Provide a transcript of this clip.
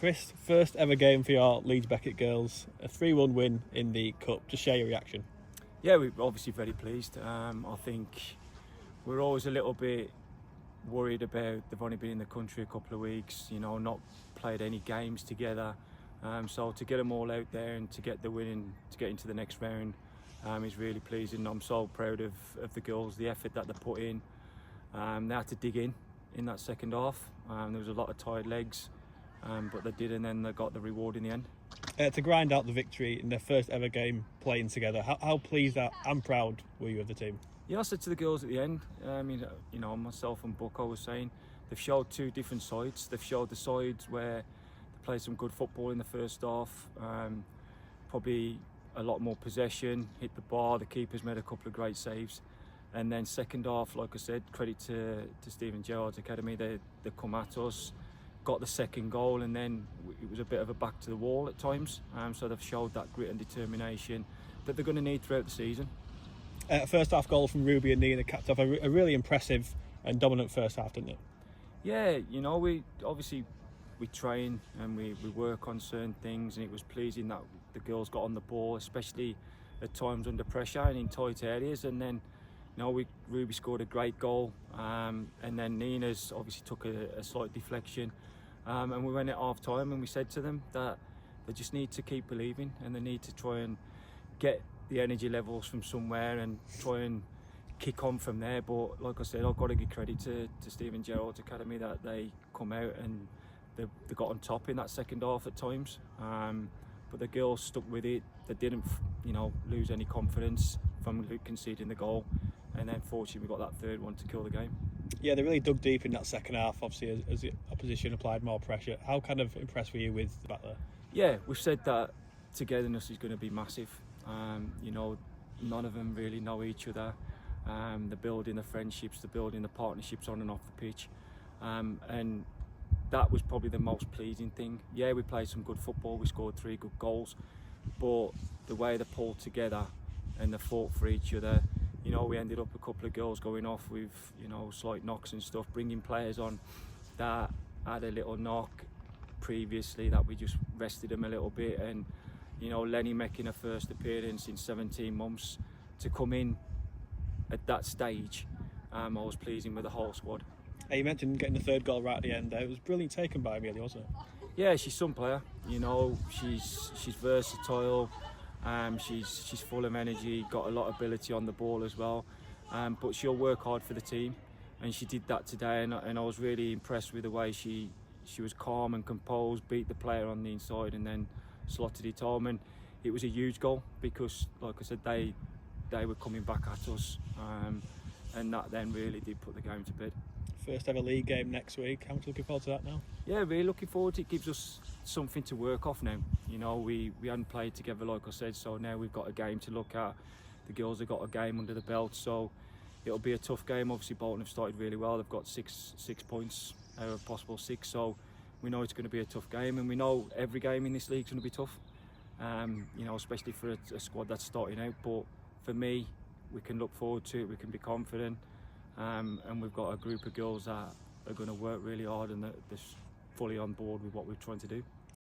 Chris, first ever game for your Leeds Girls, a 3-1 win in the Cup. Just share your reaction. Yeah, we're obviously very pleased. I think we're always a little bit worried about they've only been in the country a couple of weeks, not played any games together. So to get them all out there and to get the win and to get into the next round is really pleasing. I'm so proud of the girls, the effort that they put in. They had to dig in that second half. There was a lot of tired legs, but they did, and then they got the reward in the end. To grind out the victory in their first ever game playing together, how pleased and proud were you of the team? Yeah, I said to the girls at the end, myself and Bucko was saying, they've showed two different sides. They've showed the sides where they played some good football in the first half, probably a lot more possession, hit the bar, the keepers made a couple of great saves. And then second half, like I said, credit to Steven Gerrard Academy, they come at us, got the second goal, and then it was a bit of a back to the wall at times. So they've showed that grit and determination that they're going to need throughout the season. First half goal from Ruby and Nina capped off a really impressive and dominant first half, didn't it? Yeah, we train and we work on certain things, and it was pleasing that the girls got on the ball, especially at times under pressure and in tight areas. And then Ruby scored a great goal, and then Nina's obviously took a slight deflection, and we went at half time and we said to them that they just need to keep believing and they need to try and get the energy levels from somewhere and try and kick on from there. But like I said, I've got to give credit to Steven Gerrard Academy that they come out and they got on top in that second half at times, but the girls stuck with it. They didn't lose any confidence from conceding the goal, and then fortunately we got that third one to kill the game. Yeah, they really dug deep in that second half, obviously, as the opposition applied more pressure. How kind of impressed were you with the back there? Yeah, we've said that togetherness is going to be massive. None of them really know each other. They're building the friendships, they're building the partnerships on and off the pitch, and that was probably the most pleasing thing. Yeah, we played some good football, we scored 3 good goals, but the way they pulled together and they fought for each other. We ended up a couple of girls going off with slight knocks and stuff, bringing players on that had a little knock previously that we just rested them a little bit. And Lenny making her first appearance in 17 months to come in at that stage, I was pleasing with the whole squad. You mentioned getting the third goal right at the end there. It was brilliant taken by Amelia, wasn't it? Yeah, she's some player. She's versatile. She's full of energy, got a lot of ability on the ball as well. But she'll work hard for the team, and she did that today. And I was really impressed with the way she was calm and composed, beat the player on the inside, and then slotted it home. And it was a huge goal because, like I said, they were coming back at us, and that then really did put the game to bed. First ever league game next week. How much looking forward to that now? Yeah, really looking forward to it. It gives us something to work off now. We hadn't played together, like I said, so now we've got a game to look at. The girls have got a game under the belt, so it'll be a tough game. Obviously, Bolton have started really well. They've got six points out of possible 6, so we know it's going to be a tough game, and we know every game in this league is going to be tough. Especially for a squad that's starting out. But for me, we can look forward to it. We can be confident. And we've got a group of girls that are going to work really hard and they're fully on board with what we're trying to do.